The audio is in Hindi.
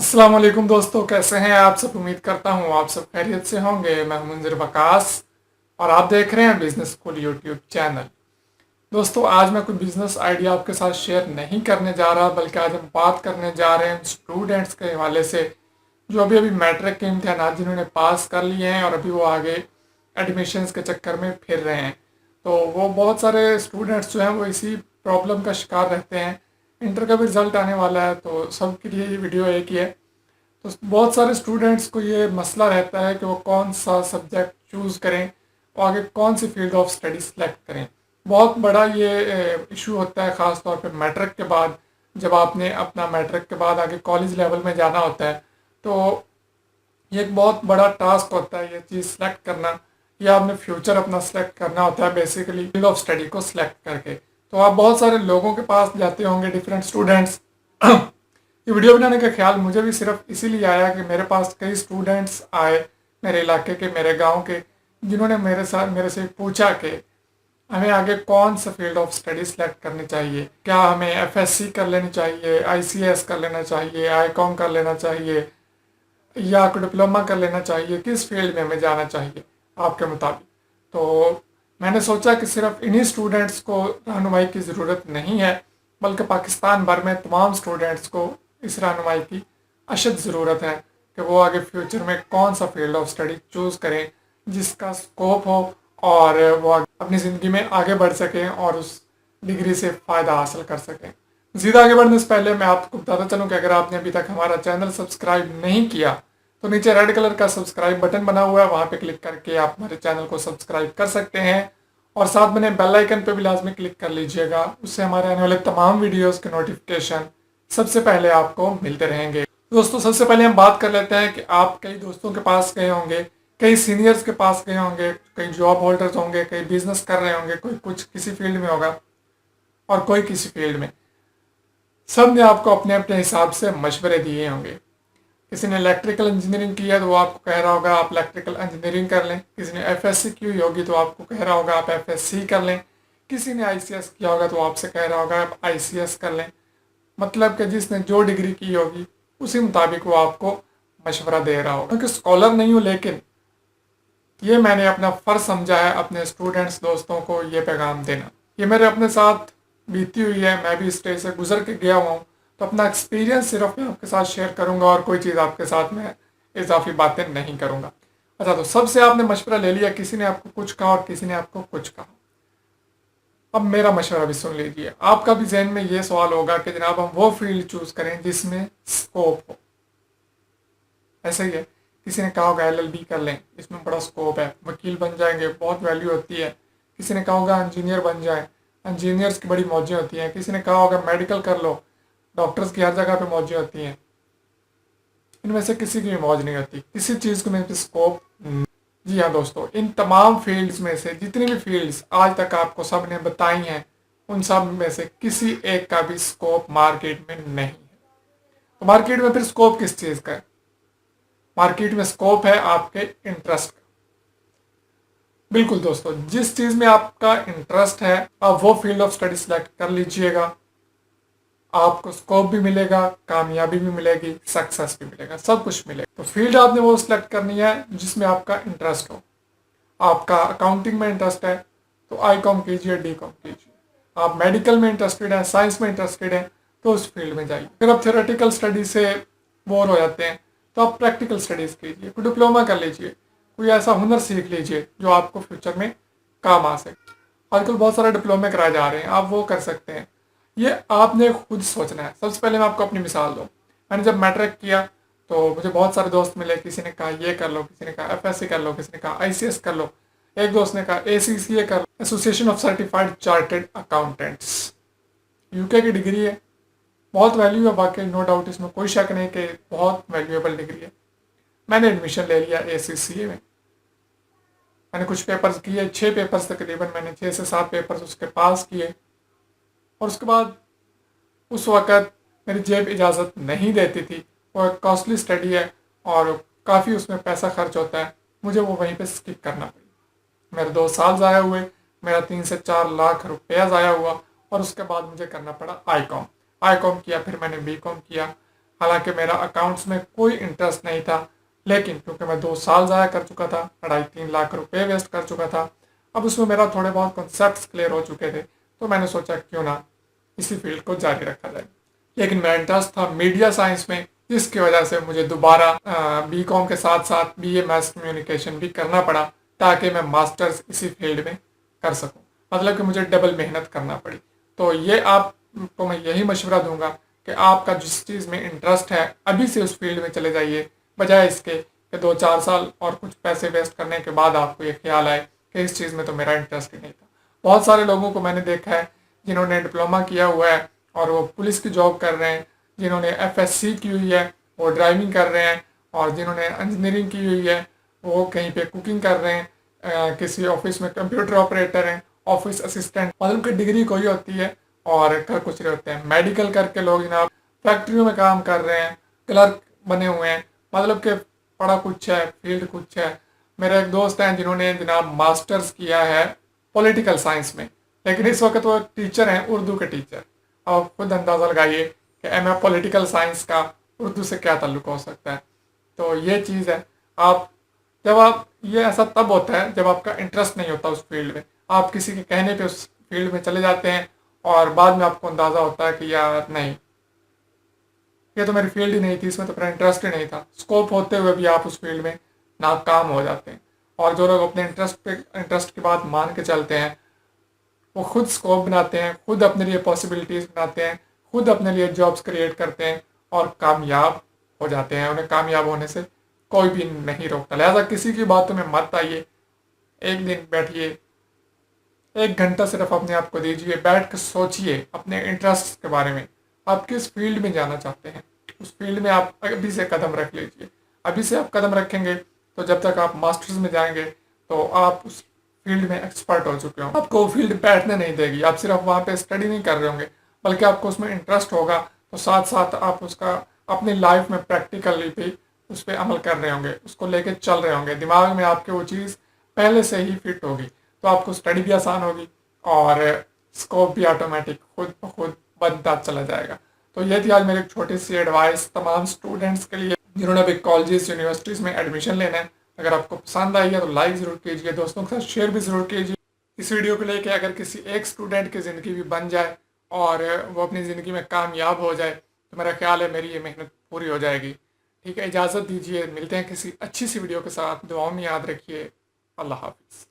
अस्सलाम वालेकुम दोस्तों, कैसे हैं आप सब। उम्मीद करता हूँ आप सब खैरियत से होंगे। मैं हूं मुंजिर वकास और आप देख रहे हैं बिजनेस स्कूल यूट्यूब चैनल। दोस्तों, आज मैं कोई बिजनेस आइडिया आपके साथ शेयर नहीं करने जा रहा, बल्कि आज हम बात करने जा रहे हैं स्टूडेंट्स के हवाले से जो अभी अभी मैट्रिक के इम्तहान जिन्होंने पास कर लिए हैं और अभी वो आगे एडमिशन्स के चक्कर में फिर रहे हैं। तो वो बहुत सारे स्टूडेंट्स जो हैं वो इसी प्रॉब्लम का शिकार रहते हैं। इंटर का भी रिजल्ट आने वाला है, तो सबके लिए ये वीडियो एक ही है। तो बहुत सारे स्टूडेंट्स को ये मसला रहता है कि वो कौन सा सब्जेक्ट चूज़ करें और आगे कौन सी फील्ड ऑफ स्टडी सेलेक्ट करें। बहुत बड़ा ये इशू होता है, ख़ास तौर पे मैट्रिक के बाद। जब आपने अपना मैट्रिक के बाद आगे कॉलेज लेवल में जाना होता है, तो ये एक बहुत बड़ा टास्क होता है ये चीज़ सेलेक्ट करना, या आपने फ्यूचर अपना सेलेक्ट करना होता है बेसिकली फील्ड ऑफ स्टडी को सिलेक्ट करके। तो आप बहुत सारे लोगों के पास जाते होंगे, डिफरेंट स्टूडेंट्स। ये वीडियो बनाने का ख्याल मुझे भी सिर्फ इसीलिए आया कि मेरे पास कई स्टूडेंट्स आए मेरे इलाके के, मेरे गांव के, जिन्होंने मेरे से पूछा कि हमें आगे कौन सा फील्ड ऑफ स्टडी सेलेक्ट करनी चाहिए। क्या हमें एफएससी कर लेनी चाहिए, आईसीएस कर लेना चाहिए, आईकॉम कर लेना चाहिए, या कोई डिप्लोमा कर लेना चाहिए, किस फील्ड में हमें जाना चाहिए आपके मुताबिक। तो मैंने सोचा कि सिर्फ इन्हीं स्टूडेंट्स को रहनुमाई की ज़रूरत नहीं है, बल्कि पाकिस्तान भर में तमाम स्टूडेंट्स को इस रहनुमाई की अशद ज़रूरत है कि वो आगे फ्यूचर में कौन सा फील्ड ऑफ स्टडी चूज़ करें जिसका स्कोप हो और वो अपनी ज़िंदगी में आगे बढ़ सकें और उस डिग्री से फ़ायदा हासिल कर सकें। ज़्यादा आगे बढ़ने से पहले मैं आपको बताता चलूँ कि अगर आपने अभी तक हमारा चैनल सब्सक्राइब नहीं किया तो नीचे रेड कलर का सब्सक्राइब बटन बना हुआ है, वहाँ पे क्लिक करके आप हमारे चैनल को सब्सक्राइब कर सकते हैं। और साथ में बेल आइकन पे भी लाजमी क्लिक कर लीजिएगा, उससे हमारे आने वाले तमाम वीडियोस के नोटिफिकेशन सबसे पहले आपको मिलते रहेंगे। दोस्तों, सबसे पहले हम बात कर लेते हैं कि आप कई दोस्तों के पास गए होंगे, कई सीनियर्स के पास गए होंगे, कई जॉब होल्डर्स होंगे, कई बिजनेस कर रहे होंगे, कोई कुछ किसी फील्ड में होगा और कोई किसी फील्ड में। सब ने आपको अपने अपने हिसाब से मशवरे दिए होंगे। किसी ने इलेक्ट्रिकल इंजीनियरिंग की है तो वो आपको कह रहा होगा आप इलेक्ट्रिकल इंजीनियरिंग कर लें। किसी ने एफएससी की हुई होगी तो आपको कह रहा होगा आप एफएससी कर लें। किसी ने आईसीएस किया होगा तो आपसे कह रहा होगा आप आईसीएस कर लें। मतलब कि जिसने जो डिग्री की होगी उसी मुताबिक वो आपको मशवरा दे रहा होगा। क्योंकि स्कॉलर नहीं हूँ, लेकिन ये मैंने अपना फ़र्ज समझा है अपने स्टूडेंट्स दोस्तों को ये पैगाम देना। ये मेरे अपने साथ बीती हुई है, मैं भी इस स्टेज से गुजर के गया हुआ हूँ। तो अपना एक्सपीरियंस सिर्फ मैं आपके साथ शेयर करूँगा और कोई चीज़ आपके साथ मैं इजाफी बातें नहीं करूँगा। अच्छा, तो सबसे आपने मशवरा ले लिया, किसी ने आपको कुछ कहा और किसी ने आपको कुछ कहा। अब मेरा मशवरा भी सुन लीजिए। आपका भी जहन में ये सवाल होगा कि जनाब हम वो फील्ड चूज़ करें जिसमें स्कोप हो। ऐसा ही है, किसी ने कहा होगा एलएलबी कर लें, इसमें बड़ा स्कोप है, वकील बन जाएंगे, बहुत वैल्यू होती है। किसी ने कहा होगा इंजीनियर बन जाए, इंजीनियर्स की बड़ी मौजें होती हैं। किसी ने कहा होगा मेडिकल कर लो, डॉक्टर्स की हर जगह पे मौजें होती हैं। इनमें से किसी की भी मौज नहीं होती, किसी चीज़ को में स्कोप। जी हाँ दोस्तों, इन तमाम फील्ड्स में से जितनी भी फील्ड्स आज तक आपको सब ने बताई हैं, उन सब में से किसी एक का भी स्कोप मार्केट में नहीं है। तो मार्केट में फिर स्कोप किस चीज़ का है? मार्केट में स्कोप है आपके इंटरेस्ट का। बिल्कुल दोस्तों, जिस चीज़ में आपका इंटरेस्ट है आप वो फील्ड ऑफ स्टडी सेलेक्ट कर लीजिएगा। आपको स्कोप भी मिलेगा, कामयाबी भी मिलेगी, सक्सेस भी मिलेगा, सब कुछ मिलेगा। तो फील्ड आपने वो सिलेक्ट करनी है जिसमें आपका इंटरेस्ट हो। आपका अकाउंटिंग में इंटरेस्ट है तो आई कॉम कीजिए, डी कॉम कीजिए। आप मेडिकल में इंटरेस्टेड हैं, साइंस में इंटरेस्टेड हैं, तो उस फील्ड में जाइए। अगर आप थ्योरेटिकल स्टडी से बोर हो जाते हैं तो आप प्रैक्टिकल स्टडीज़ कीजिए, कोई डिप्लोमा कर लीजिए, कोई ऐसा हुनर सीख लीजिए जो आपको फ्यूचर में काम आ सके। आजकल बहुत सारे डिप्लोमे कराए जा रहे हैं, आप वो कर सकते हैं। ये आपने खुद सोचना है। सबसे पहले मैं आपको अपनी मिसाल दूँ। मैंने जब मैट्रिक किया तो मुझे बहुत सारे दोस्त मिले, किसी ने कहा ये कर लो, किसी ने कहा एफएससी कर लो, किसी ने कहा आईसीएस कर लो, एक दोस्त ने कहा एसीसीए कर लो, association of certified chartered accountants. UK की डिग्री है, बहुत वैल्यू है वाकई, नो डाउट, इसमें कोई शक नहीं कि बहुत वैल्यूएबल डिग्री है। मैंने एडमिशन ले लिया एसीसीए में। मैंने कुछ पेपर्स किए, 6 पेपर्स तकरीबन, मैंने 6 से 7 पेपर्स उसके पास किए। और उसके बाद उस वक़्त मेरी जेब इजाज़त नहीं देती थी। वो एक कॉस्टली स्टडी है और काफ़ी उसमें पैसा खर्च होता है, मुझे वो वहीं पे स्किप करना पड़ी। मेरे 2 साल ज़ाया हुए, मेरा 3 से 4 लाख रुपया ज़ाया हुआ। और उसके बाद मुझे करना पड़ा आई कॉम। आई कॉम किया, फिर मैंने बी कॉम किया। हालांकि मेरा अकाउंट्स में कोई इंटरेस्ट नहीं था, लेकिन क्योंकि मैं 2 साल ज़ाया कर चुका था, 2.5-3 लाख रुपए वेस्ट कर चुका था, अब उसमें मेरा थोड़े बहुत कॉन्सेप्ट्स क्लियर हो चुके थे, तो मैंने सोचा क्यों ना इसी फील्ड को जारी रखा जाए। लेकिन मेरा इंटरेस्ट था मीडिया साइंस में, जिसकी वजह से मुझे दोबारा बीकॉम के साथ साथ बीए मैथ कम्युनिकेशन भी करना पड़ा, ताकि मैं मास्टर्स इसी फील्ड में कर सकूं। मतलब कि मुझे डबल मेहनत करना पड़ी। तो ये आपको मैं यही मशवरा दूंगा कि आपका जिस चीज़ में इंटरेस्ट है अभी से उस फील्ड में चले जाइए, बजाय इसके कि 2-4 साल और कुछ पैसे वेस्ट करने के बाद आपको ये ख्याल आए कि इस चीज़ में तो मेरा इंटरेस्ट ही नहीं था। बहुत सारे लोगों को मैंने देखा है जिन्होंने डिप्लोमा किया हुआ है और वो पुलिस की जॉब कर रहे हैं, जिन्होंने एफएससी की हुई है वो ड्राइविंग कर रहे हैं, और जिन्होंने इंजीनियरिंग की हुई है वो कहीं पे कुकिंग कर रहे हैं, किसी ऑफिस में कंप्यूटर ऑपरेटर हैं, ऑफिस असिस्टेंट, मतलब की डिग्री कोई होती है और कर कुछ रहे होते हैं। मेडिकल करके लोग जनाब फैक्ट्रियों में काम कर रहे हैं, क्लर्क बने हुए हैं, मतलब कि पढ़ा कुछ है, फील्ड कुछ है। मेरे एक दोस्त हैं जिन्होंने जनाब मास्टर्स किया है पॉलिटिकल साइंस में, लेकिन इस वक्त वो टीचर हैं, उर्दू के टीचर। आप खुद अंदाज़ा लगाइए कि एम पॉलिटिकल साइंस का उर्दू से क्या ताल्लुक हो सकता है। तो ये चीज़ है, आप जब आप ये ऐसा तब होता है जब आपका इंटरेस्ट नहीं होता उस फील्ड में, आप किसी के कहने पे उस फील्ड में चले जाते हैं और बाद में आपको अंदाज़ा होता है कि यार नहीं, ये तो मेरी फील्ड ही नहीं थी, इसमें तो मेरा इंटरेस्ट ही नहीं था। स्कोप होते हुए भी आप उस फील्ड में नाकाम हो जाते हैं। और जो लोग अपने इंटरेस्ट की बात मान के चलते हैं, वो खुद स्कोप बनाते हैं, खुद अपने लिए पॉसिबिलिटीज बनाते हैं, खुद अपने लिए जॉब्स क्रिएट करते हैं और कामयाब हो जाते हैं। उन्हें कामयाब होने से कोई भी नहीं रोकता। लिहाजा किसी की बातों में मत आइए, एक दिन बैठिए, 1 घंटा सिर्फ अपने आप को दीजिए, बैठ कर सोचिए अपने इंटरेस्ट के बारे में। आप किस फील्ड में जाना चाहते हैं, उस फील्ड में आप अभी से कदम रख लीजिए। अभी से आप कदम रखेंगे तो जब तक आप मास्टर्स में जाएंगे तो आप उस फील्ड में एक्सपर्ट हो चुके होंगे। आपको वो फील्ड बैठने नहीं देगी, आप सिर्फ वहाँ पे स्टडी नहीं कर रहे होंगे, बल्कि आपको उसमें इंटरेस्ट होगा, तो साथ साथ आप उसका अपनी लाइफ में प्रैक्टिकली भी उस पर अमल कर रहे होंगे, उसको लेके चल रहे होंगे, दिमाग में आपके वो चीज़ पहले से ही फिट होगी, तो आपको स्टडी भी आसान होगी और स्कोप भी ऑटोमेटिक खुद ब खुद बनता चला जाएगा। तो ये थी आज मेरी एक छोटी सी एडवाइस तमाम स्टूडेंट्स के लिए जिन्होंने अभी कॉलेजेस यूनिवर्सिटीज़ में एडमिशन लेना है। अगर आपको पसंद आई है तो लाइक ज़रूर कीजिए, दोस्तों के साथ शेयर भी ज़रूर कीजिए। इस वीडियो को लेके अगर किसी एक स्टूडेंट की ज़िंदगी भी बन जाए और वो अपनी ज़िंदगी में कामयाब हो जाए, तो मेरा ख्याल है मेरी ये मेहनत पूरी हो जाएगी। ठीक है, इजाज़त दीजिए, मिलते हैं किसी अच्छी सी वीडियो के साथ। दुआओं में याद रखिए। अल्लाह हाफिज़।